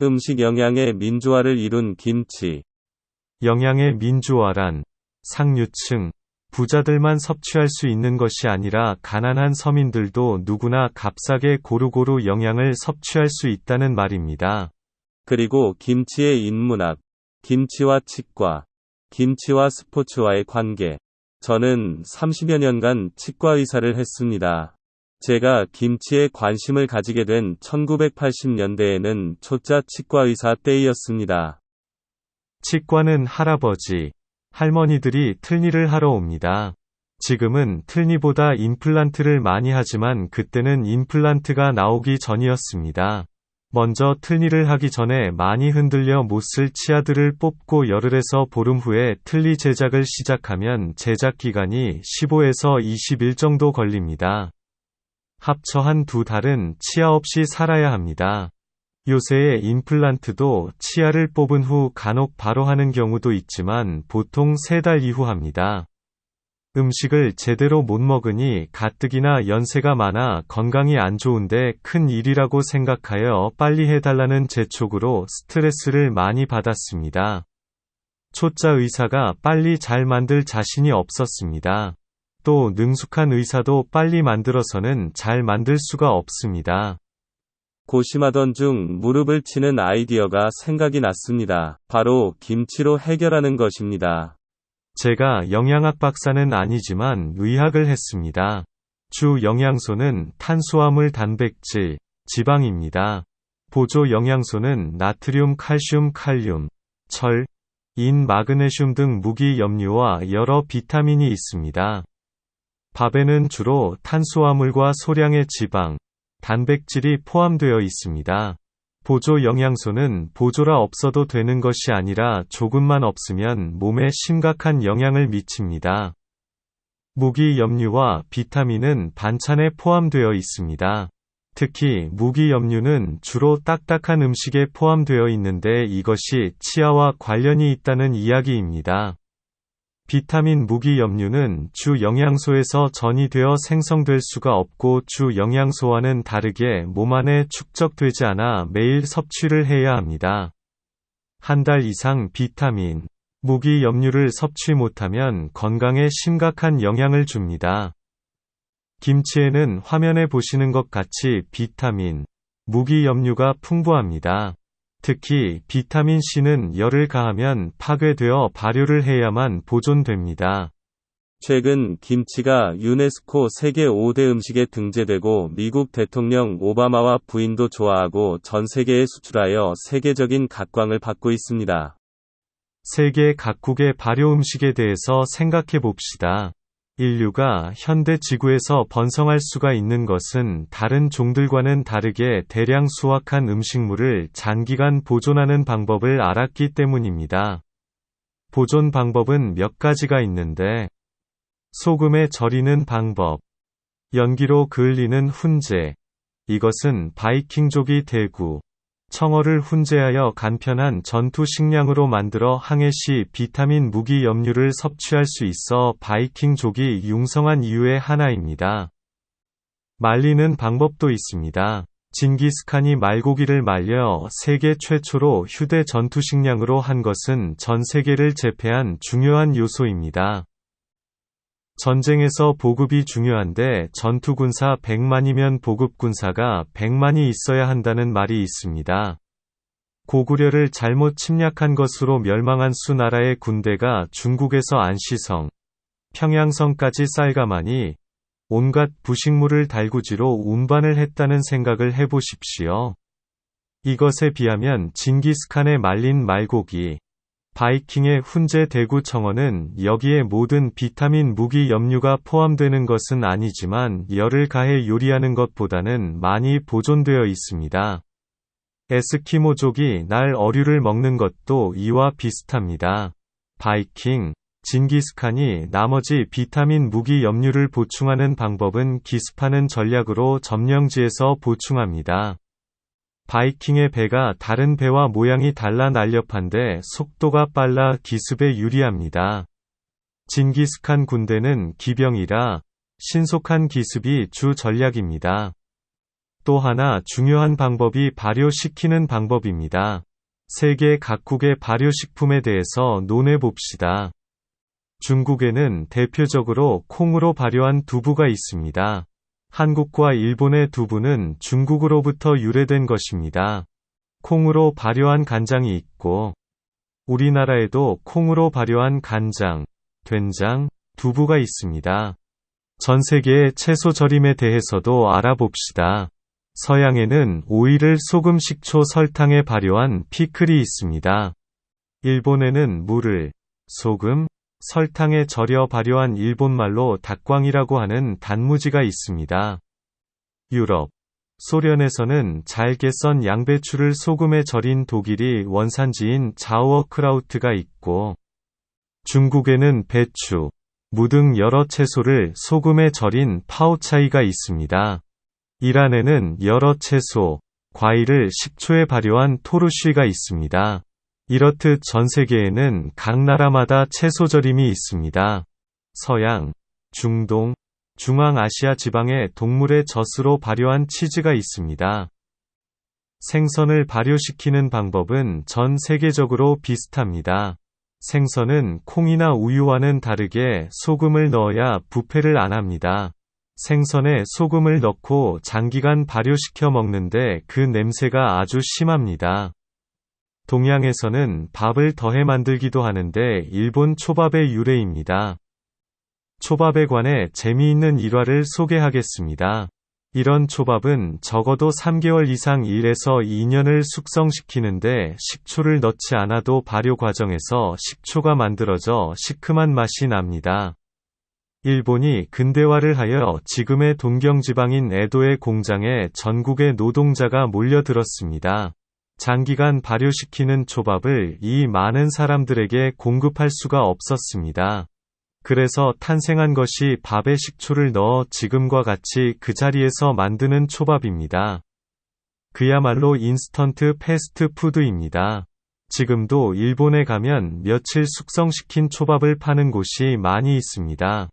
음식 영양의 민주화를 이룬 김치. 영양의 민주화란 상류층, 부자들만 섭취할 수 있는 것이 아니라 가난한 서민들도 누구나 값싸게 고루고루 영양을 섭취할 수 있다는 말입니다. 그리고 김치의 인문학, 김치와 치과, 김치와 스포츠와의 관계. 저는 30여 년간 치과 의사를 했습니다. 제가 김치에 관심을 가지게 된 1980년대에는 초짜 치과 의사 때이었습니다. 치과는 할아버지, 할머니들이 틀니를 하러 옵니다. 지금은 틀니보다 임플란트를 많이 하지만 그때는 임플란트가 나오기 전이었습니다. 먼저 틀니를 하기 전에 많이 흔들려 못쓸 치아들을 뽑고 열흘에서 보름 후에 틀니 제작을 시작하면 제작 기간이 15에서 20일 정도 걸립니다. 합쳐 한 두 달은 치아 없이 살아야 합니다. 요새의 임플란트도 치아를 뽑은 후 간혹 바로 하는 경우도 있지만 보통 3달 이후 합니다. 음식을 제대로 못 먹으니 가뜩이나 연세가 많아 건강이 안 좋은데 큰 일이라고 생각하여 빨리 해달라는 재촉으로 스트레스를 많이 받았습니다. 초짜 의사가 빨리 잘 만들 자신이 없었습니다. 또 능숙한 의사도 빨리 만들어서는 잘 만들 수가 없습니다. 고심하던 중 무릎을 치는 아이디어가 생각이 났습니다. 바로 김치로 해결하는 것입니다. 제가 영양학 박사는 아니지만 의학을 했습니다. 주 영양소는 탄수화물, 단백질, 지방입니다. 보조 영양소는 나트륨, 칼슘, 칼륨, 철, 인, 마그네슘 등 무기 염류와 여러 비타민이 있습니다. 밥에는 주로 탄수화물과 소량의 지방, 단백질이 포함되어 있습니다. 보조 영양소는 보조라 없어도 되는 것이 아니라 조금만 없으면 몸에 심각한 영향을 미칩니다. 무기 염류와 비타민은 반찬에 포함되어 있습니다. 특히 무기 염류는 주로 딱딱한 음식에 포함되어 있는데 이것이 치아와 관련이 있다는 이야기입니다. 비타민 무기 염류는 주 영양소에서 전이되어 생성될 수가 없고 주 영양소와는 다르게 몸 안에 축적되지 않아 매일 섭취를 해야 합니다. 한 달 이상 비타민, 무기 염류를 섭취 못하면 건강에 심각한 영향을 줍니다. 김치에는 화면에 보시는 것 같이 비타민, 무기 염류가 풍부합니다. 특히 비타민 C는 열을 가하면 파괴되어 발효를 해야만 보존됩니다. 최근 김치가 유네스코 세계 5대 음식에 등재되고 미국 대통령 오바마와 부인도 좋아하고 전 세계에 수출하여 세계적인 각광을 받고 있습니다. 세계 각국의 발효 음식에 대해서 생각해 봅시다. 인류가 현대 지구에서 번성할 수가 있는 것은 다른 종들과는 다르게 대량 수확한 음식물을 장기간 보존하는 방법을 알았기 때문입니다. 보존 방법은 몇 가지가 있는데, 소금에 절이는 방법, 연기로 그을리는 훈제, 이것은 바이킹족이 대구, 청어를 훈제하여 간편한 전투 식량으로 만들어 항해 시 비타민 무기 염류를 섭취할 수 있어 바이킹족이 융성한 이유의 하나입니다. 말리는 방법도 있습니다. 징기스칸이 말고기를 말려 세계 최초로 휴대 전투 식량으로 한 것은 전 세계를 제패한 중요한 요소입니다. 전쟁에서 보급이 중요한데 전투군사 100만이면 보급군사가 100만이 있어야 한다는 말이 있습니다. 고구려를 잘못 침략한 것으로 멸망한 수나라의 군대가 중국에서 안시성, 평양성까지 쌀가마니 온갖 부식물을 달구지로 운반을 했다는 생각을 해보십시오. 이것에 비하면 징기스칸의 말린 말고기, 바이킹의 훈제 대구 청어는 여기에 모든 비타민 무기 염류가 포함되는 것은 아니지만 열을 가해 요리하는 것보다는 많이 보존되어 있습니다. 에스키모족이 날 어류를 먹는 것도 이와 비슷합니다. 바이킹, 징기스칸이 나머지 비타민 무기 염류를 보충하는 방법은 기습하는 전략으로 점령지에서 보충합니다. 바이킹의 배가 다른 배와 모양이 달라 날렵한데 속도가 빨라 기습에 유리합니다. 징기스칸 군대는 기병이라 신속한 기습이 주 전략입니다. 또 하나 중요한 방법이 발효시키는 방법입니다. 세계 각국의 발효식품에 대해서 논해 봅시다. 중국에는 대표적으로 콩으로 발효한 두부가 있습니다. 한국과 일본의 두부는 중국으로부터 유래된 것입니다. 콩으로 발효한 간장이 있고, 우리나라에도 콩으로 발효한 간장, 된장, 두부가 있습니다. 전 세계의 채소 절임에 대해서도 알아봅시다. 서양에는 오이를 소금, 식초, 설탕에 발효한 피클이 있습니다. 일본에는 물을 소금, 설탕에 절여 발효한 일본말로 닭광이라고 하는 단무지가 있습니다. 유럽, 소련에서는 잘게 썬 양배추를 소금에 절인 독일이 원산지인 자우어크라우트가 있고, 중국에는 배추, 무 등 여러 채소를 소금에 절인 파오차이가 있습니다. 이란에는 여러 채소, 과일을 식초에 발효한 토르쉬가 있습니다. 이렇듯 전 세계에는 각 나라마다 채소 절임이 있습니다. 서양, 중동, 중앙아시아 지방에 동물의 젖으로 발효한 치즈가 있습니다. 생선을 발효시키는 방법은 전 세계적으로 비슷합니다. 생선은 콩이나 우유와는 다르게 소금을 넣어야 부패를 안 합니다. 생선에 소금을 넣고 장기간 발효시켜 먹는데 그 냄새가 아주 심합니다. 동양에서는 밥을 더해 만들기도 하는데 일본 초밥의 유래입니다. 초밥에 관해 재미있는 일화를 소개하겠습니다. 이런 초밥은 적어도 3개월 이상 1에서 2년을 숙성시키는데 식초를 넣지 않아도 발효 과정에서 식초가 만들어져 시큼한 맛이 납니다. 일본이 근대화를 하여 지금의 동경지방인 에도의 공장에 전국의 노동자가 몰려들었습니다. 장기간 발효시키는 초밥을 이 많은 사람들에게 공급할 수가 없었습니다. 그래서 탄생한 것이 밥에 식초를 넣어 지금과 같이 그 자리에서 만드는 초밥입니다. 그야말로 인스턴트 패스트푸드입니다. 지금도 일본에 가면 며칠 숙성시킨 초밥을 파는 곳이 많이 있습니다.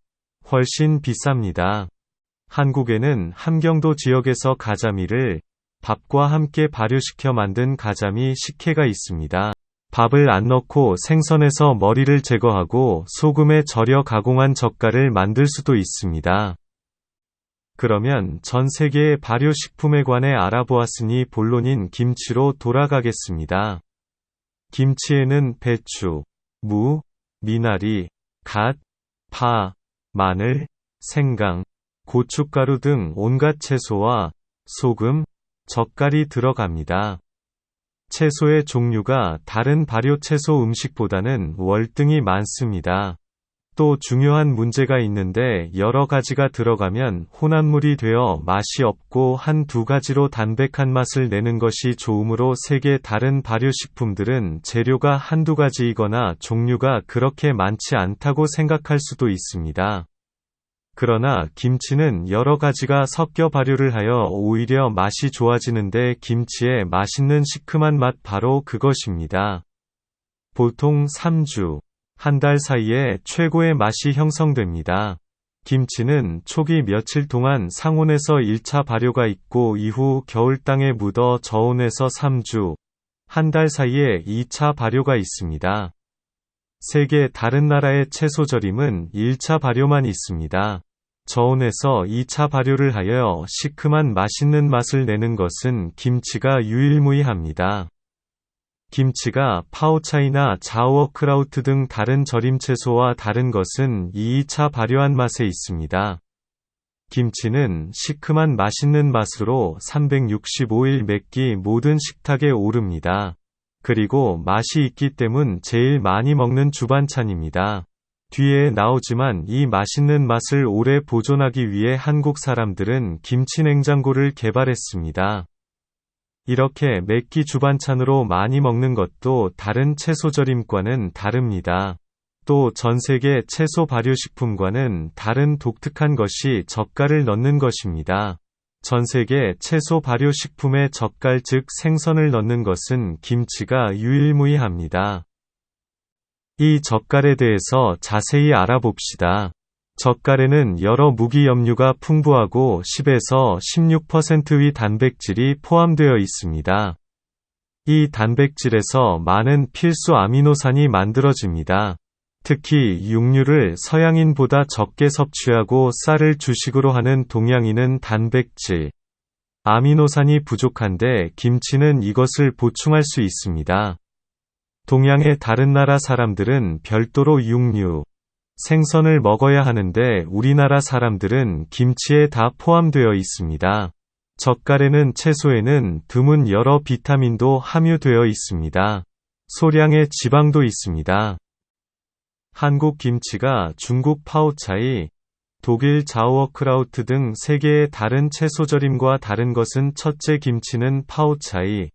훨씬 비쌉니다. 한국에는 함경도 지역에서 가자미를 밥과 함께 발효시켜 만든 가자미 식혜가 있습니다. 밥을 안 넣고 생선에서 머리를 제거하고 소금에 절여 가공한 젓갈을 만들 수도 있습니다. 그러면 전 세계의 발효식품에 관해 알아보았으니 본론인 김치로 돌아가겠습니다. 김치에는 배추, 무, 미나리, 갓, 파, 마늘, 생강, 고춧가루 등 온갖 채소와 소금, 젓갈이 들어갑니다. 채소의 종류가 다른 발효 채소 음식보다는 월등히 많습니다. 또 중요한 문제가 있는데 여러 가지가 들어가면 혼합물이 되어 맛이 없고 한두 가지로 담백한 맛을 내는 것이 좋으므로 세계 다른 발효식품들은 재료가 한두 가지이거나 종류가 그렇게 많지 않다고 생각할 수도 있습니다. 그러나 김치는 여러 가지가 섞여 발효를 하여 오히려 맛이 좋아지는데 김치의 맛있는 시큼한 맛 바로 그것입니다. 보통 3주, 한 달 사이에 최고의 맛이 형성됩니다. 김치는 초기 며칠 동안 상온에서 1차 발효가 있고 이후 겨울 땅에 묻어 저온에서 3주, 한 달 사이에 2차 발효가 있습니다. 세계 다른 나라의 채소 절임은 1차 발효만 있습니다. 저온에서 2차 발효를 하여 시큼한 맛있는 맛을 내는 것은 김치가 유일무이합니다. 김치가 파오차이나 자오어크라우트 등 다른 절임 채소와 다른 것은 2차 발효한 맛에 있습니다. 김치는 시큼한 맛있는 맛으로 365일 매끼 모든 식탁에 오릅니다. 그리고 맛이 있기 때문 제일 많이 먹는 주반찬입니다. 뒤에 나오지만 이 맛있는 맛을 오래 보존하기 위해 한국 사람들은 김치 냉장고를 개발했습니다. 이렇게 매끼 주반찬으로 많이 먹는 것도 다른 채소절임과는 다릅니다. 또 전 세계 채소 발효식품과는 다른 독특한 것이 젓갈을 넣는 것입니다. 전 세계 채소 발효식품에 젓갈 즉 생선을 넣는 것은 김치가 유일무이합니다. 이 젓갈에 대해서 자세히 알아봅시다. 젓갈에는 여러 무기염류가 풍부하고 10에서 16%의 단백질이 포함되어 있습니다. 이 단백질에서 많은 필수 아미노산이 만들어집니다. 특히 육류를 서양인보다 적게 섭취하고 쌀을 주식으로 하는 동양인은 단백질, 아미노산이 부족한데 김치는 이것을 보충할 수 있습니다. 동양의 다른 나라 사람들은 별도로 육류, 생선을 먹어야 하는데 우리나라 사람들은 김치에 다 포함되어 있습니다. 젓갈에는 채소에는 드문 여러 비타민도 함유되어 있습니다. 소량의 지방도 있습니다. 한국 김치가 중국 파오차이, 독일 자오어크라우트 등 세계의 다른 채소절임과 다른 것은 첫째 김치는 파오차이,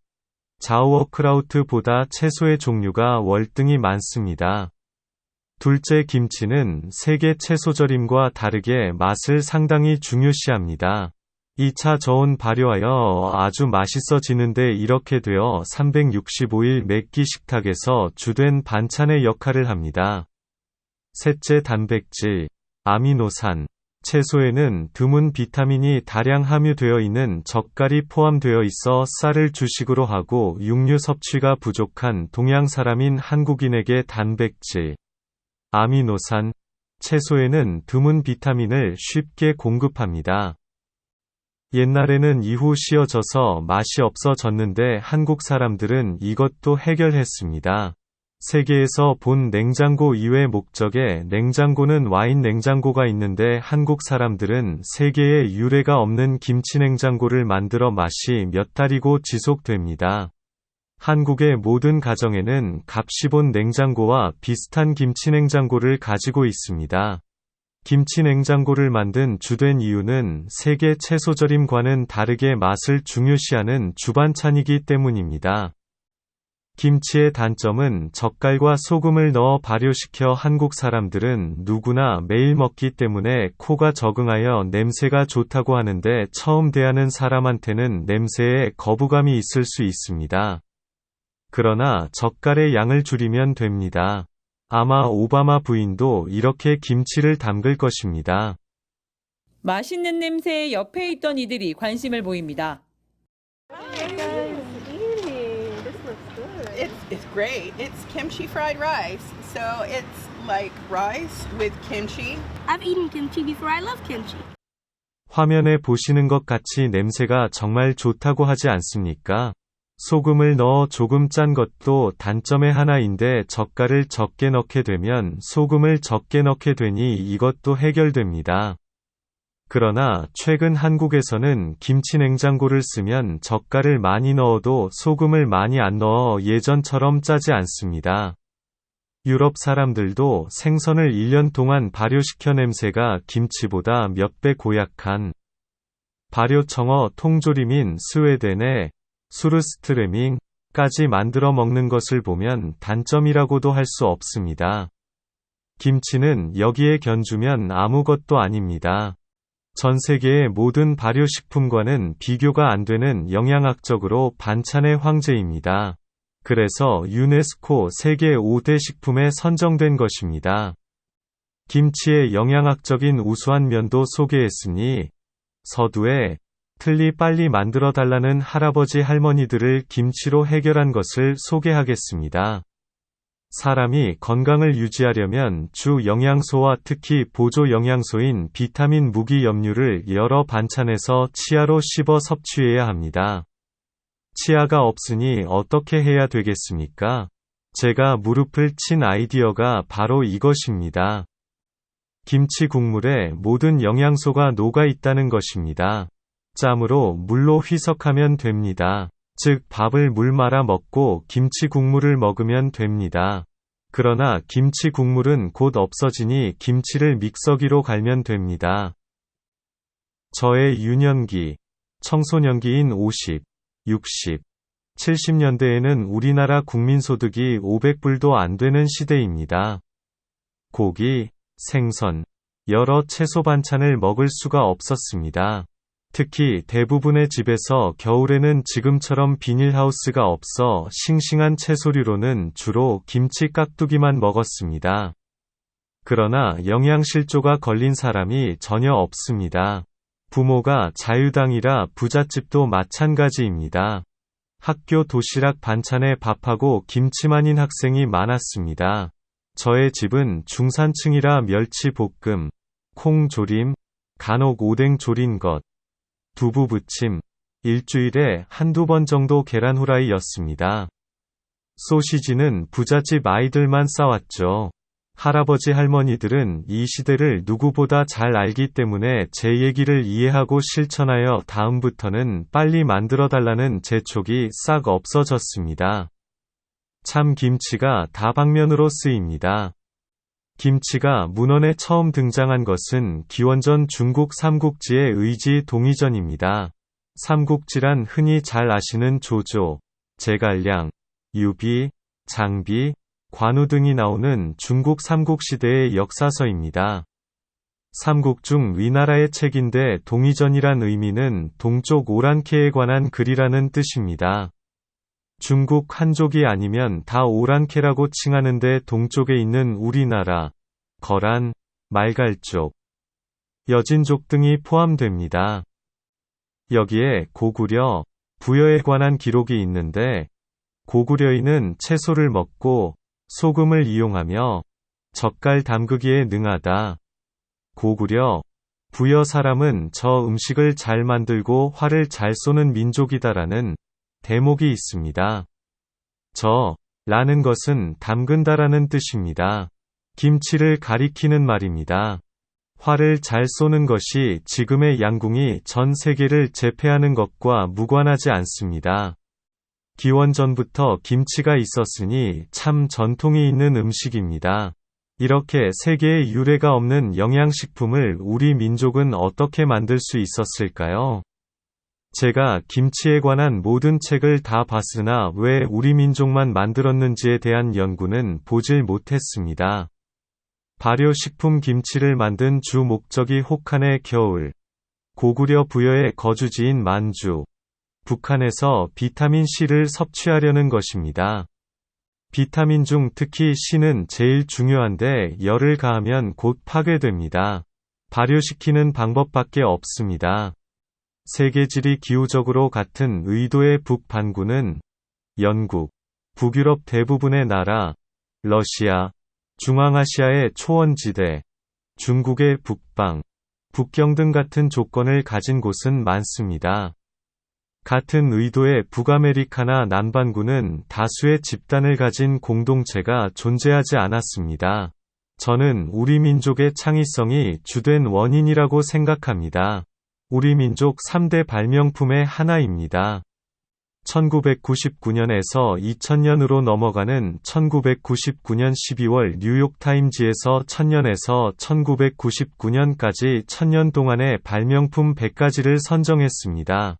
자오어크라우트보다 채소의 종류가 월등히 많습니다. 둘째 김치는 세계 채소절임과 다르게 맛을 상당히 중요시합니다. 2차 저온 발효하여 아주 맛있어지는데 이렇게 되어 365일 매끼 식탁에서 주된 반찬의 역할을 합니다. 셋째 단백질, 아미노산. 채소에는 드문 비타민이 다량 함유되어 있는 젓갈이 포함되어 있어 쌀을 주식으로 하고 육류 섭취가 부족한 동양 사람인 한국인에게 단백질, 아미노산, 채소에는 드문 비타민을 쉽게 공급합니다. 옛날에는 이후 씌어져서 맛이 없어졌는데 한국 사람들은 이것도 해결했습니다. 세계에서 본 냉장고 이외 목적의 냉장고는 와인 냉장고가 있는데 한국 사람들은 세계에 유례가 없는 김치 냉장고를 만들어 맛이 몇 달이고 지속됩니다. 한국의 모든 가정에는 값이 본 냉장고와 비슷한 김치 냉장고를 가지고 있습니다. 김치 냉장고를 만든 주된 이유는 세계 채소절임과는 다르게 맛을 중요시하는 주반찬이기 때문입니다. 김치의 단점은 젓갈과 소금을 넣어 발효시켜 한국 사람들은 누구나 매일 먹기 때문에 코가 적응하여 냄새가 좋다고 하는데 처음 대하는 사람한테는 냄새에 거부감이 있을 수 있습니다. 그러나 젓갈의 양을 줄이면 됩니다. 아마 오바마 부인도 이렇게 김치를 담글 것입니다. 맛있는 냄새에 옆에 있던 이들이 관심을 보입니다. It's great. It's kimchi fried rice. So it's like rice with kimchi. I've eaten kimchi before. I love kimchi. 화면에 보시는 것 같이 냄새가 정말 좋다고 하지 않습니까? 소금을 넣어 조금 짠 것도 단점의 하나인데 젓갈을 적게 넣게 되면 소금을 적게 넣게 되니 이것도 해결됩니다. 그러나 최근 한국에서는 김치 냉장고를 쓰면 젓갈을 많이 넣어도 소금을 많이 안 넣어 예전처럼 짜지 않습니다. 유럽 사람들도 생선을 1년 동안 발효시켜 냄새가 김치보다 몇 배 고약한 발효청어 통조림인 스웨덴의 수르스트레밍까지 만들어 먹는 것을 보면 단점이라고도 할 수 없습니다. 김치는 여기에 견주면 아무것도 아닙니다. 전 세계의 모든 발효식품과는 비교가 안 되는 영양학적으로 반찬의 황제입니다. 그래서 유네스코 세계 5대 식품에 선정된 것입니다. 김치의 영양학적인 우수한 면도 소개했으니 서두에 틀리 빨리 만들어 달라는 할아버지 할머니들을 김치로 해결한 것을 소개하겠습니다. 사람이 건강을 유지하려면 주 영양소와 특히 보조 영양소인 비타민 무기염류를 여러 반찬에서 치아로 씹어 섭취해야 합니다. 치아가 없으니 어떻게 해야 되겠습니까? 제가 무릎을 친 아이디어가 바로 이것입니다. 김치 국물에 모든 영양소가 녹아 있다는 것입니다. 짬으로 물로 희석하면 됩니다. 즉 밥을 물 말아 먹고 김치 국물을 먹으면 됩니다. 그러나 김치 국물은 곧 없어지니 김치를 믹서기로 갈면 됩니다. 저의 유년기, 청소년기인 50, 60, 70년대에는 우리나라 국민소득이 500불도 안 되는 시대입니다. 고기, 생선, 여러 채소 반찬을 먹을 수가 없었습니다. 특히 대부분의 집에서 겨울에는 지금처럼 비닐하우스가 없어 싱싱한 채소류로는 주로 김치 깍두기만 먹었습니다. 그러나 영양실조가 걸린 사람이 전혀 없습니다. 부모가 자유당이라 부잣집도 마찬가지입니다. 학교 도시락 반찬에 밥하고 김치만인 학생이 많았습니다. 저의 집은 중산층이라 멸치볶음, 콩조림, 간혹 오뎅 졸인 것, 두부 부침, 일주일에 한두 번 정도 계란 후라이였습니다. 소시지는 부잣집 아이들만 싸왔죠. 할아버지 할머니들은 이 시대를 누구보다 잘 알기 때문에 제 얘기를 이해하고 실천하여 다음부터는 빨리 만들어달라는 재촉이 싹 없어졌습니다. 참 김치가 다방면으로 쓰입니다. 김치가 문헌에 처음 등장한 것은 기원전 중국 삼국지의 의지 동의전입니다. 삼국지란 흔히 잘 아시는 조조, 제갈량, 유비, 장비, 관우 등이 나오는 중국 삼국시대의 역사서입니다. 삼국 중 위나라의 책인데 동의전이란 의미는 동쪽 오랑캐에 관한 글이라는 뜻입니다. 중국 한족이 아니면 다 오랑캐라고 칭하는데 동쪽에 있는 우리나라, 거란, 말갈족, 여진족 등이 포함됩니다. 여기에 고구려, 부여에 관한 기록이 있는데 고구려인은 채소를 먹고 소금을 이용하며 젓갈 담그기에 능하다. 고구려, 부여 사람은 저 음식을 잘 만들고 활을 잘 쏘는 민족이다라는 대목이 있습니다. 라는 것은 담근다라는 뜻입니다. 김치를 가리키는 말입니다. 활을 잘 쏘는 것이 지금의 양궁이 전 세계를 제패하는 것과 무관하지 않습니다. 기원전부터 김치가 있었으니 참 전통이 있는 음식입니다. 이렇게 세계에 유례가 없는 영양식품을 우리 민족은 어떻게 만들 수 있었을까요? 제가 김치에 관한 모든 책을 다 봤으나 왜 우리 민족만 만들었는지에 대한 연구는 보질 못했습니다. 발효식품 김치를 만든 주 목적이 혹한의 겨울, 고구려 부여의 거주지인 만주, 북한에서 비타민C를 섭취하려는 것입니다. 비타민 중 특히 C는 제일 중요한데 열을 가하면 곧 파괴됩니다. 발효시키는 방법밖에 없습니다. 세계지리 기후적으로 같은 의도의 북반구는 영국, 북유럽 대부분의 나라, 러시아, 중앙아시아의 초원지대, 중국의 북방, 북경 등 같은 조건을 가진 곳은 많습니다. 같은 의도의 북아메리카나 남반구는 다수의 집단을 가진 공동체가 존재하지 않았습니다. 저는 우리 민족의 창의성이 주된 원인이라고 생각합니다. 우리 민족 3대 발명품의 하나입니다. 1999년에서 2000년으로 넘어가는 1999년 12월 뉴욕타임지에서 1000년에서 1999년까지 1000년 동안의 발명품 100가지를 선정했습니다.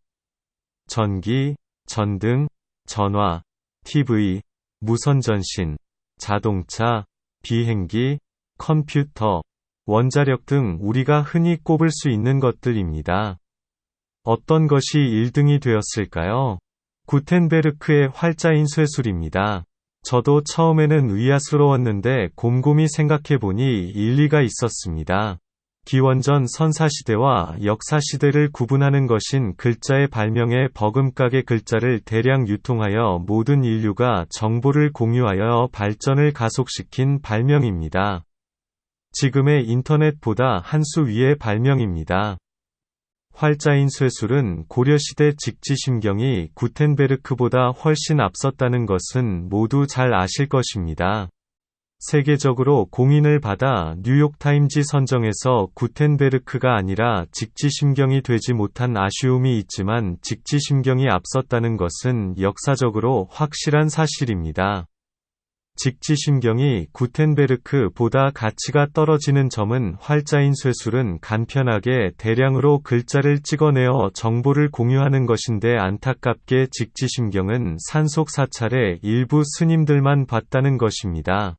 전기, 전등, 전화, TV, 무선전신, 자동차, 비행기, 컴퓨터, 원자력 등 우리가 흔히 꼽을 수 있는 것들입니다. 어떤 것이 1등이 되었을까요? 구텐베르크의 활자인 쇠술입니다. 저도 처음에는 의아스러웠는데 곰곰이 생각해보니 일리가 있었습니다. 기원전 선사시대와 역사시대를 구분하는 것인 글자의 발명에 버금가게 글자를 대량 유통하여 모든 인류가 정보를 공유하여 발전을 가속시킨 발명입니다. 지금의 인터넷보다 한 수 위의 발명입니다. 활자인 쇠술은 고려시대 직지심경이 구텐베르크보다 훨씬 앞섰다는 것은 모두 잘 아실 것입니다. 세계적으로 공인을 받아 뉴욕타임지 선정에서 구텐베르크가 아니라 직지심경이 되지 못한 아쉬움이 있지만 직지심경이 앞섰다는 것은 역사적으로 확실한 사실입니다. 직지심경이 구텐베르크보다 가치가 떨어지는 점은 활자인 쇠술은 간편하게 대량으로 글자를 찍어내어 정보를 공유하는 것인데 안타깝게 직지심경은 산속 사찰의 일부 스님들만 봤다는 것입니다.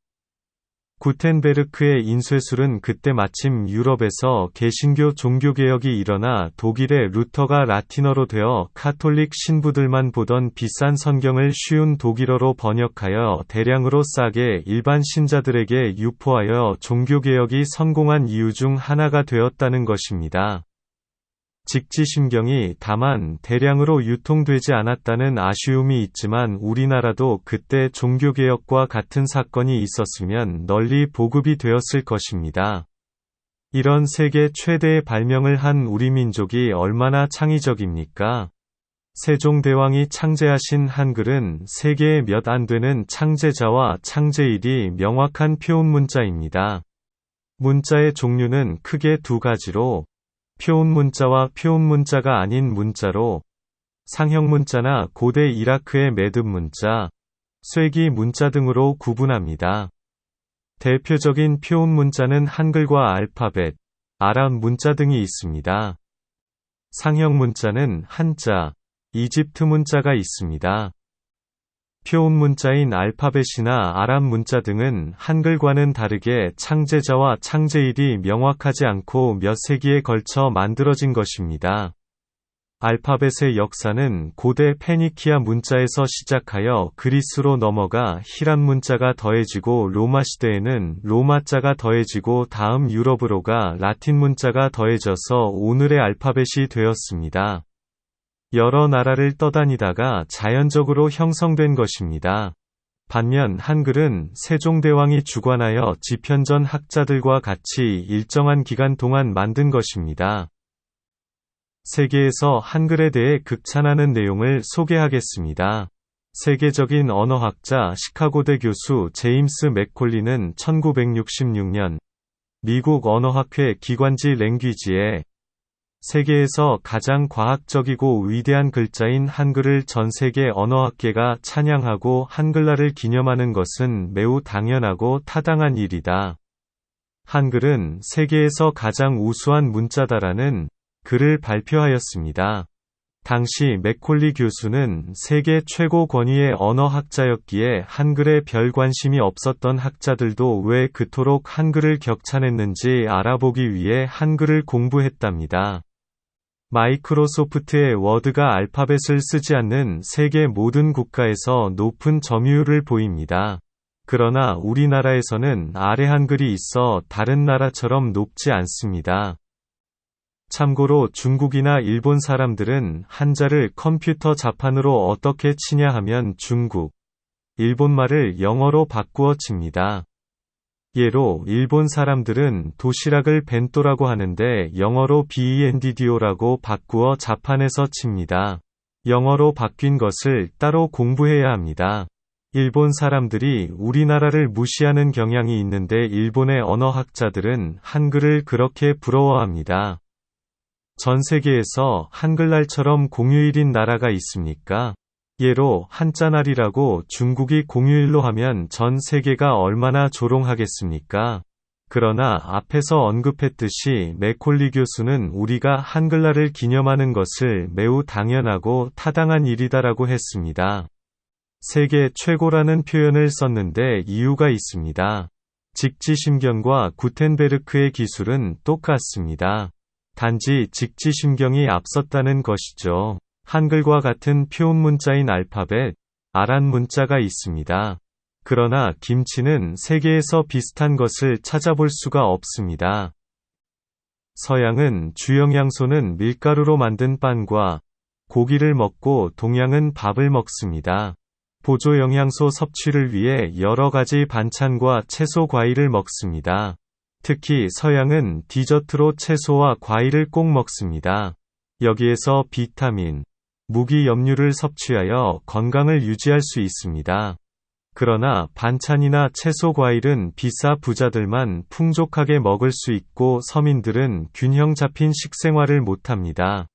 구텐베르크의 인쇄술은 그때 마침 유럽에서 개신교 종교개혁이 일어나 독일의 루터가 라틴어로 되어 카톨릭 신부들만 보던 비싼 성경을 쉬운 독일어로 번역하여 대량으로 싸게 일반 신자들에게 유포하여 종교개혁이 성공한 이유 중 하나가 되었다는 것입니다. 직지심경이 다만 대량으로 유통되지 않았다는 아쉬움이 있지만 우리나라도 그때 종교개혁과 같은 사건이 있었으면 널리 보급이 되었을 것입니다. 이런 세계 최대의 발명을 한 우리 민족이 얼마나 창의적입니까? 세종대왕이 창제하신 한글은 세계에 몇 안 되는 창제자와 창제일이 명확한 표운문자입니다. 문자의 종류는 크게 두 가지로 표운문자와 표운문자가 아닌 문자로 상형문자나 고대 이라크의 매듭문자, 쇠기 문자 등으로 구분합니다. 대표적인 표운문자는 한글과 알파벳, 아랍 문자 등이 있습니다. 상형문자는 한자, 이집트 문자가 있습니다. 표운문자인 알파벳이나 아랍 문자 등은 한글과는 다르게 창제자와 창제일이 명확하지 않고 몇 세기에 걸쳐 만들어진 것입니다. 알파벳의 역사는 고대 페니키아 문자에서 시작하여 그리스로 넘어가 히람 문자가 더해지고 로마 시대에는 로마자가 더해지고 다음 유럽으로 가 라틴 문자가 더해져서 오늘의 알파벳이 되었습니다. 여러 나라를 떠다니다가 자연적으로 형성된 것입니다. 반면 한글은 세종대왕이 주관하여 집현전 학자들과 같이 일정한 기간 동안 만든 것입니다. 세계에서 한글에 대해 극찬하는 내용을 소개하겠습니다. 세계적인 언어학자 시카고대 교수 제임스 맥콜리는 1966년 미국 언어학회 기관지 랭귀지에 세계에서 가장 과학적이고 위대한 글자인 한글을 전 세계 언어학계가 찬양하고 한글날을 기념하는 것은 매우 당연하고 타당한 일이다. 한글은 세계에서 가장 우수한 문자다라는 글을 발표하였습니다. 당시 맥콜리 교수는 세계 최고 권위의 언어학자였기에 한글에 별 관심이 없었던 학자들도 왜 그토록 한글을 격찬했는지 알아보기 위해 한글을 공부했답니다. 마이크로소프트의 워드가 알파벳을 쓰지 않는 세계 모든 국가에서 높은 점유율을 보입니다. 그러나 우리나라에서는 아래 한글이 있어 다른 나라처럼 높지 않습니다. 참고로 중국이나 일본 사람들은 한자를 컴퓨터 자판으로 어떻게 치냐 하면 중국, 일본말을 영어로 바꾸어 칩니다. 예로 일본 사람들은 도시락을 벤또라고 하는데 영어로 benddio라고 바꾸어 자판에서 칩니다. 영어로 바뀐 것을 따로 공부해야 합니다. 일본 사람들이 우리나라를 무시하는 경향이 있는데 일본의 언어학자들은 한글을 그렇게 부러워합니다. 전 세계에서 한글날처럼 공휴일인 나라가 있습니까? 예로 한자날이라고 중국이 공휴일로 하면 전 세계가 얼마나 조롱하겠습니까? 그러나 앞에서 언급했듯이 맥콜리 교수는 우리가 한글날을 기념하는 것을 매우 당연하고 타당한 일이다라고 했습니다. 세계 최고라는 표현을 썼는데 이유가 있습니다. 직지심경과 구텐베르크의 기술은 똑같습니다. 단지 직지심경이 앞섰다는 것이죠. 한글과 같은 표운문자인 알파벳, 아랍 문자가 있습니다. 그러나 김치는 세계에서 비슷한 것을 찾아볼 수가 없습니다. 서양은 주영양소는 밀가루로 만든 빵과 고기를 먹고 동양은 밥을 먹습니다. 보조 영양소 섭취를 위해 여러 가지 반찬과 채소 과일을 먹습니다. 특히 서양은 디저트로 채소와 과일을 꼭 먹습니다. 여기에서 비타민, 무기 염류를 섭취하여 건강을 유지할 수 있습니다. 그러나 반찬이나 채소 과일은 비싸 부자들만 풍족하게 먹을 수 있고 서민들은 균형 잡힌 식생활을 못합니다.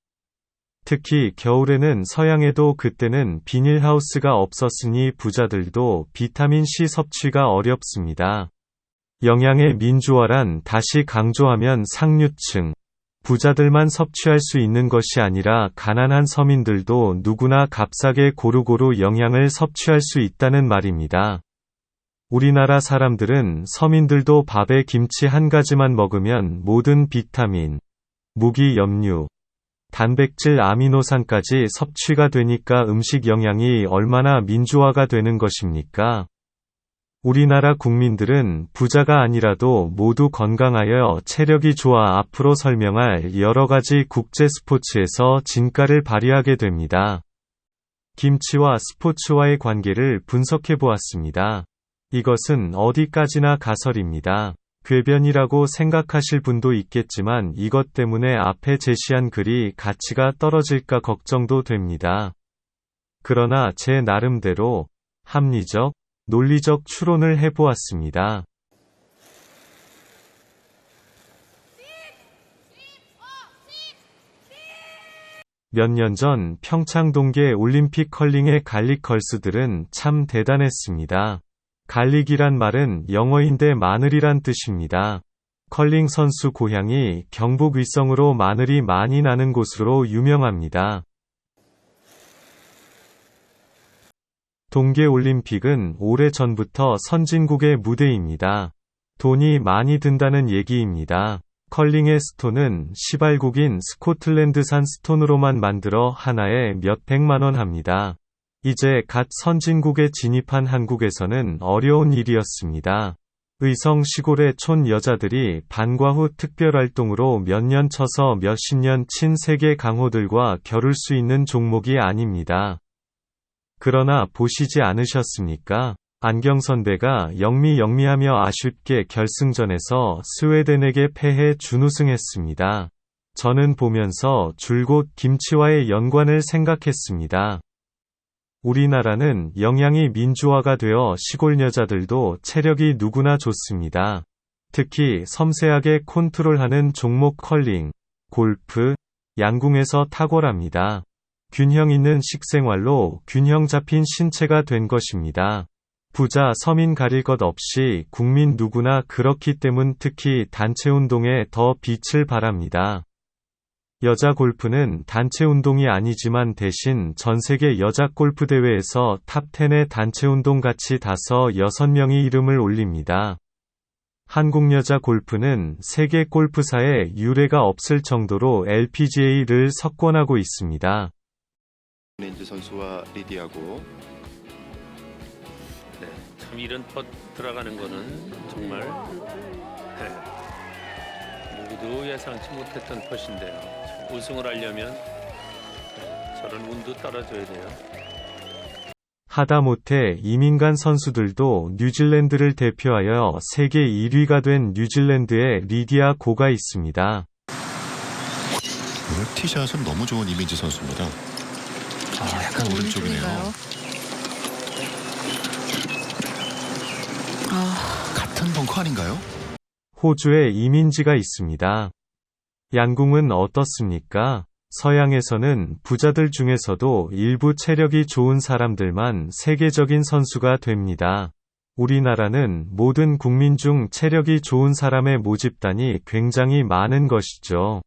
특히 겨울에는 서양에도 그때는 비닐하우스가 없었으니 부자들도 비타민C 섭취가 어렵습니다. 영양의 민주화란 다시 강조하면 상류층, 부자들만 섭취할 수 있는 것이 아니라 가난한 서민들도 누구나 값싸게 고루고루 영양을 섭취할 수 있다는 말입니다. 우리나라 사람들은 서민들도 밥에 김치 한 가지만 먹으면 모든 비타민, 무기 염류, 단백질 아미노산까지 섭취가 되니까 음식 영양이 얼마나 민주화가 되는 것입니까? 우리나라 국민들은 부자가 아니라도 모두 건강하여 체력이 좋아 앞으로 설명할 여러 가지 국제 스포츠에서 진가를 발휘하게 됩니다. 김치와 스포츠와의 관계를 분석해 보았습니다. 이것은 어디까지나 가설입니다. 궤변이라고 생각하실 분도 있겠지만 이것 때문에 앞에 제시한 글이 가치가 떨어질까 걱정도 됩니다. 그러나 제 나름대로 합리적, 논리적 추론을 해보았습니다. 몇 년 전 평창 동계 올림픽 컬링의 갈릭 걸스들은 참 대단했습니다. 갈릭이란 말은 영어인데 마늘이란 뜻입니다. 컬링 선수 고향이 경북 위성으로 마늘이 많이 나는 곳으로 유명합니다. 동계올림픽은 오래전부터 선진국의 무대입니다. 돈이 많이 든다는 얘기입니다. 컬링의 스톤은 시발국인 스코틀랜드산 스톤으로만 만들어 하나에 몇백만원 합니다. 이제 갓 선진국에 진입한 한국에서는 어려운 일이었습니다. 의성 시골의 촌 여자들이 반과 후 특별활동으로 몇 년 쳐서 몇십 년 친 세계 강호들과 겨룰 수 있는 종목이 아닙니다. 그러나 보시지 않으셨습니까? 안경선배가 영미영미하며 아쉽게 결승전에서 스웨덴에게 패해 준우승했습니다. 저는 보면서 줄곧 김치와의 연관을 생각했습니다. 우리나라는 영양이 민주화가 되어 시골 여자들도 체력이 누구나 좋습니다. 특히 섬세하게 컨트롤하는 종목 컬링, 골프, 양궁에서 탁월합니다. 균형 있는 식생활로 균형 잡힌 신체가 된 것입니다. 부자 서민 가릴 것 없이 국민 누구나 그렇기 때문 특히 단체 운동에 더 빛을 발합니다. 여자 골프는 단체 운동이 아니지만 대신 전세계 여자 골프 대회에서 탑10의 단체 운동 같이 5-6명이 이름을 올립니다. 한국 여자 골프는 세계 골프사에 유례가 없을 정도로 LPGA를 석권하고 있습니다. 렌즈 선수와 리디아고 참 이런 펫 들어가는 거는 정말 모두 예상치 못했던 펫인데요. 참 우승을 하려면 저런 운도 따라줘야 돼요. 하다못해 이민간 선수들도 뉴질랜드를 대표하여 세계 1위가 된 뉴질랜드의 리디아 고가 있습니다. 오늘 티샷은 너무 좋은 이민지 선수입니다. 약간 오른쪽이네요. 같은 벙커 아닌가요? 호주에 이민지가 있습니다. 양궁은 어떻습니까? 서양에서는 부자들 중에서도 일부 체력이 좋은 사람들만 세계적인 선수가 됩니다. 우리나라는 모든 국민 중 체력이 좋은 사람의 모집단이 굉장히 많은 것이죠.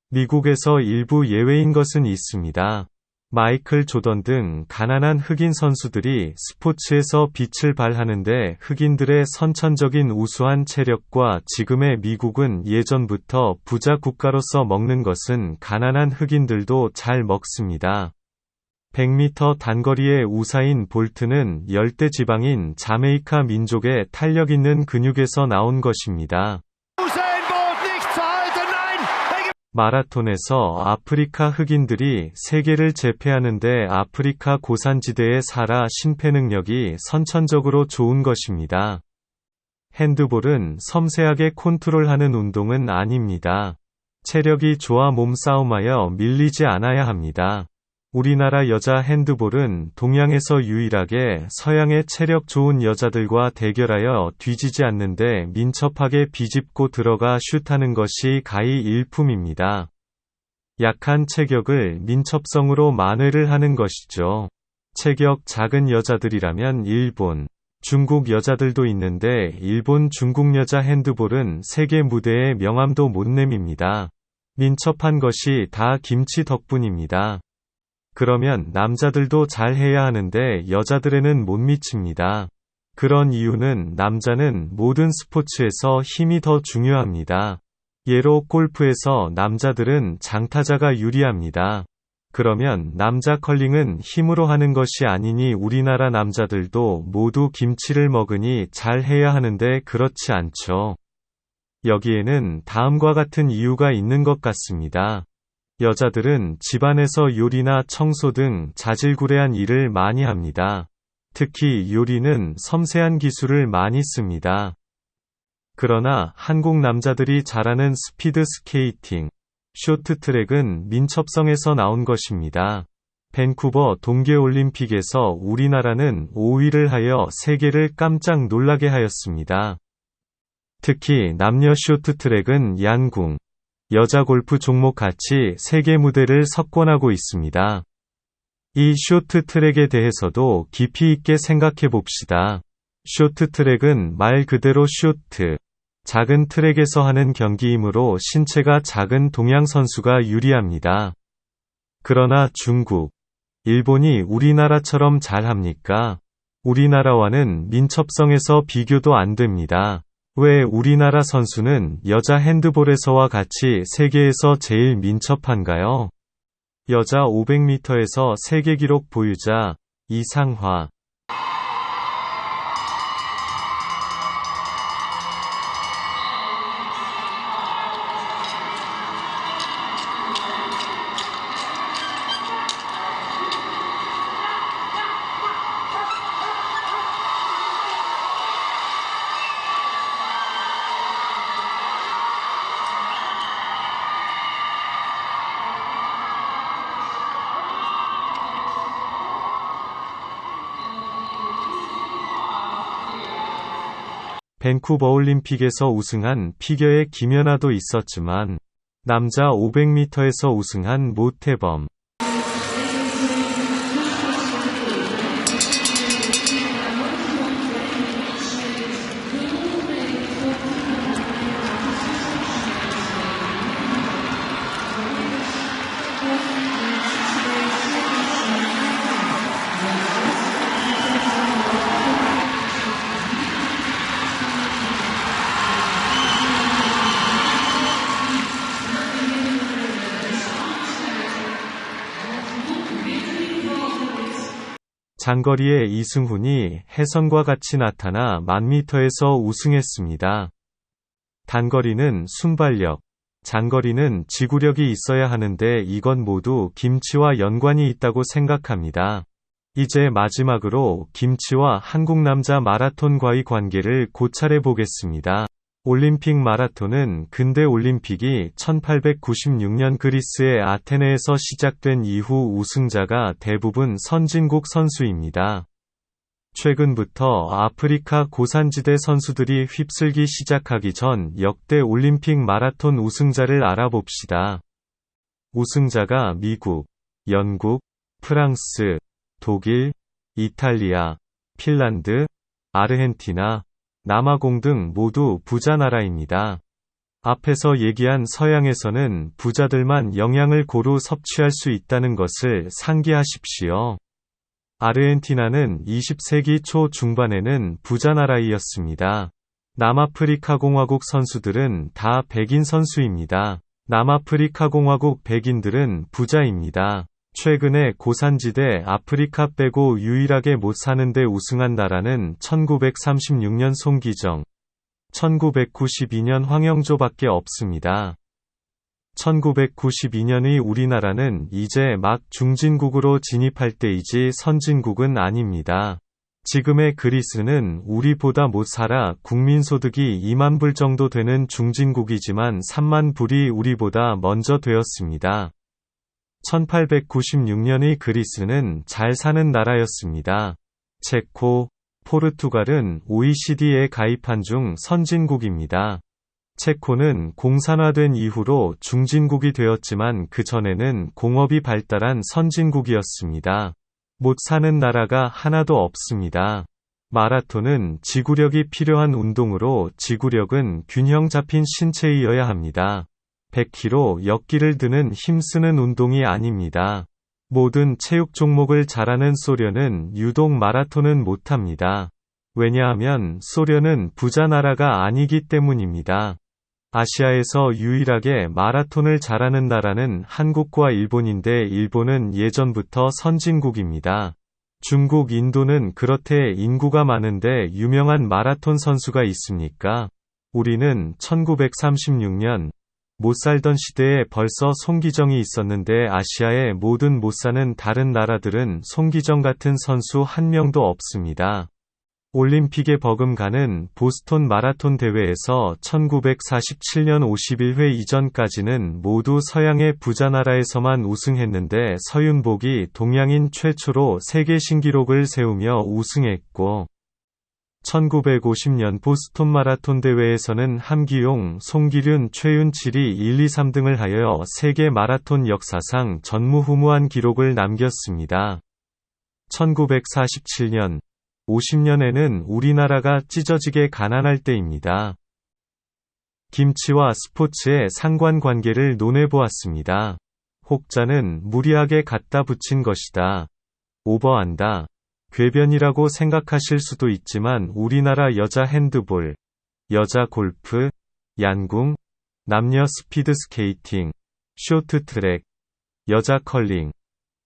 미국에서 일부 예외인 것은 있습니다. 마이클 조던 등 가난한 흑인 선수들이 스포츠에서 빛을 발하는데 흑인들의 선천적인 우수한 체력과 지금의 미국은 예전부터 부자 국가로서 먹는 것은 가난한 흑인들도 잘 먹습니다. 100m 단거리의 우사인 볼트는 열대지방인 자메이카 민족의 탄력 있는 근육에서 나온 것입니다. 마라톤에서 아프리카 흑인들이 세계를 제패하는데 아프리카 고산지대에 살아 심폐 능력이 선천적으로 좋은 것입니다. 핸드볼은 섬세하게 컨트롤하는 운동은 아닙니다. 체력이 좋아 몸싸움하여 밀리지 않아야 합니다. 우리나라 여자 핸드볼은 동양에서 유일하게 서양의 체력 좋은 여자들과 대결하여 뒤지지 않는데 민첩하게 비집고 들어가 슛하는 것이 가히 일품입니다. 약한 체격을 민첩성으로 만회를 하는 것이죠. 체격 작은 여자들이라면 일본, 중국 여자들도 있는데 일본, 중국 여자 핸드볼은 세계 무대에 명함도 못 내밉니다. 민첩한 것이 다 김치 덕분입니다. 그러면 남자들도 잘 해야 하는데 여자들에는 못 미칩니다. 그런 이유는 남자는 모든 스포츠에서 힘이 더 중요합니다. 예로 골프에서 남자들은 장타자가 유리합니다. 그러면 남자 컬링은 힘으로 하는 것이 아니니 우리나라 남자들도 모두 김치를 먹으니 잘 해야 하는데 그렇지 않죠. 여기에는 다음과 같은 이유가 있는 것 같습니다. 여자들은 집안에서 요리나 청소 등 자질구레한 일을 많이 합니다. 특히 요리는 섬세한 기술을 많이 씁니다. 그러나 한국 남자들이 잘하는 스피드 스케이팅, 쇼트트랙은 민첩성에서 나온 것입니다. 밴쿠버 동계올림픽에서 우리나라는 5위를 하여 세계를 깜짝 놀라게 하였습니다. 특히 남녀 쇼트트랙은 양궁, 여자 골프 종목 같이 세계 무대를 석권하고 있습니다. 이 쇼트트랙에 대해서도 깊이 있게 생각해 봅시다. 쇼트트랙은 말 그대로 쇼트, 작은 트랙에서 하는 경기이므로 신체가 작은 동양 선수가 유리합니다. 그러나 중국, 일본이 우리나라처럼 잘합니까? 우리나라와는 민첩성에서 비교도 안 됩니다. 왜 우리나라 선수는 여자 핸드볼에서와 같이 세계에서 제일 민첩한가요? 여자 500m에서 세계 기록 보유자 이상화. 밴쿠버 올림픽에서 우승한 피겨의 김연아도 있었지만 남자 500m에서 우승한 모태범, 장거리의 이승훈이 혜성과 같이 나타나 1000m에서 우승했습니다. 단거리는 순발력, 장거리는 지구력이 있어야 하는데 이건 모두 김치와 연관이 있다고 생각합니다. 이제 마지막으로 김치와 한국 남자 마라톤과의 관계를 고찰해 보겠습니다. 올림픽 마라톤은 근대 올림픽이 1896년 그리스의 아테네에서 시작된 이후 우승자가 대부분 선진국 선수입니다. 최근부터 아프리카 고산지대 선수들이 휩쓸기 시작하기 전 역대 올림픽 마라톤 우승자를 알아봅시다. 우승자가 미국, 영국, 프랑스, 독일, 이탈리아, 핀란드, 아르헨티나, 남아공 등 모두 부자 나라입니다. 앞에서 얘기한 서양에서는 부자들만 영양을 고루 섭취할 수 있다는 것을 상기하십시오. 아르헨티나는 20세기 초 중반에는 부자 나라이었습니다. 남아프리카 공화국 선수들은 다 백인 선수입니다. 남아프리카 공화국 백인들은 부자입니다. 최근에 고산지대 아프리카 빼고 유일하게 못 사는데 우승한 나라는 1936년 송기정, 1992년 황영조밖에 없습니다. 1992년의 우리나라는 이제 막 중진국으로 진입할 때이지 선진국은 아닙니다. 지금의 그리스는 우리보다 못 살아 국민소득이 2만 불 정도 되는 중진국이지만 3만 불이 우리보다 먼저 되었습니다. 1896년의 그리스는 잘 사는 나라였습니다. 체코, 포르투갈은 OECD에 가입한 중 선진국입니다. 체코는 공산화된 이후로 중진국이 되었지만 그 전에는 공업이 발달한 선진국이었습니다. 못 사는 나라가 하나도 없습니다. 마라톤은 지구력이 필요한 운동으로 지구력은 균형 잡힌 신체이어야 합니다. 100kg 역기를 드는 힘쓰는 운동이 아닙니다. 모든 체육 종목을 잘하는 소련은 유독 마라톤은 못합니다. 왜냐하면 소련은 부자 나라가 아니기 때문입니다. 아시아에서 유일하게 마라톤을 잘하는 나라는 한국과 일본인데 일본은 예전부터 선진국입니다. 중국, 인도는 그렇대 인구가 많은데 유명한 마라톤 선수가 있습니까? 우리는 1936년 못 살던 시대에 벌써 송기정이 있었는데 아시아의 모든 못 사는 다른 나라들은 송기정 같은 선수 한 명도 없습니다. 올림픽에 버금가는 보스턴 마라톤 대회에서 1947년 51회 이전까지는 모두 서양의 부자 나라에서만 우승했는데 서윤복이 동양인 최초로 세계 신기록을 세우며 우승했고 1950년 보스턴 마라톤 대회에서는 함기용, 송기륜, 최윤칠이 1, 2, 3등을 하여 세계 마라톤 역사상 전무후무한 기록을 남겼습니다. 1947년 50년에는 우리나라가 찢어지게 가난할 때입니다. 김치와 스포츠의 상관관계를 논해보았습니다. 혹자는 무리하게 갖다 붙인 것이다. 오버한다. 궤변이라고 생각하실 수도 있지만 우리나라 여자 핸드볼, 여자 골프, 양궁, 남녀 스피드 스케이팅, 쇼트트랙, 여자 컬링,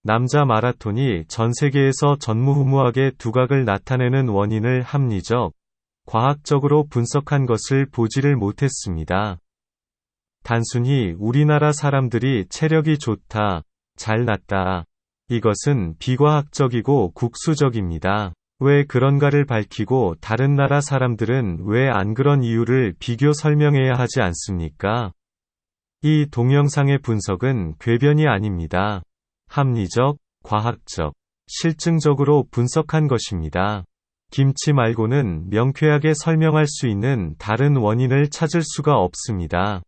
남자 마라톤이 전 세계에서 전무후무하게 두각을 나타내는 원인을 합리적, 과학적으로 분석한 것을 보지를 못했습니다. 단순히 우리나라 사람들이 체력이 좋다, 잘났다. 이것은 비과학적이고 국수적입니다. 왜 그런가를 밝히고 다른 나라 사람들은 왜 안 그런 이유를 비교 설명해야 하지 않습니까? 이 동영상의 분석은 궤변이 아닙니다. 합리적, 과학적, 실증적으로 분석한 것입니다. 김치 말고는 명쾌하게 설명할 수 있는 다른 원인을 찾을 수가 없습니다.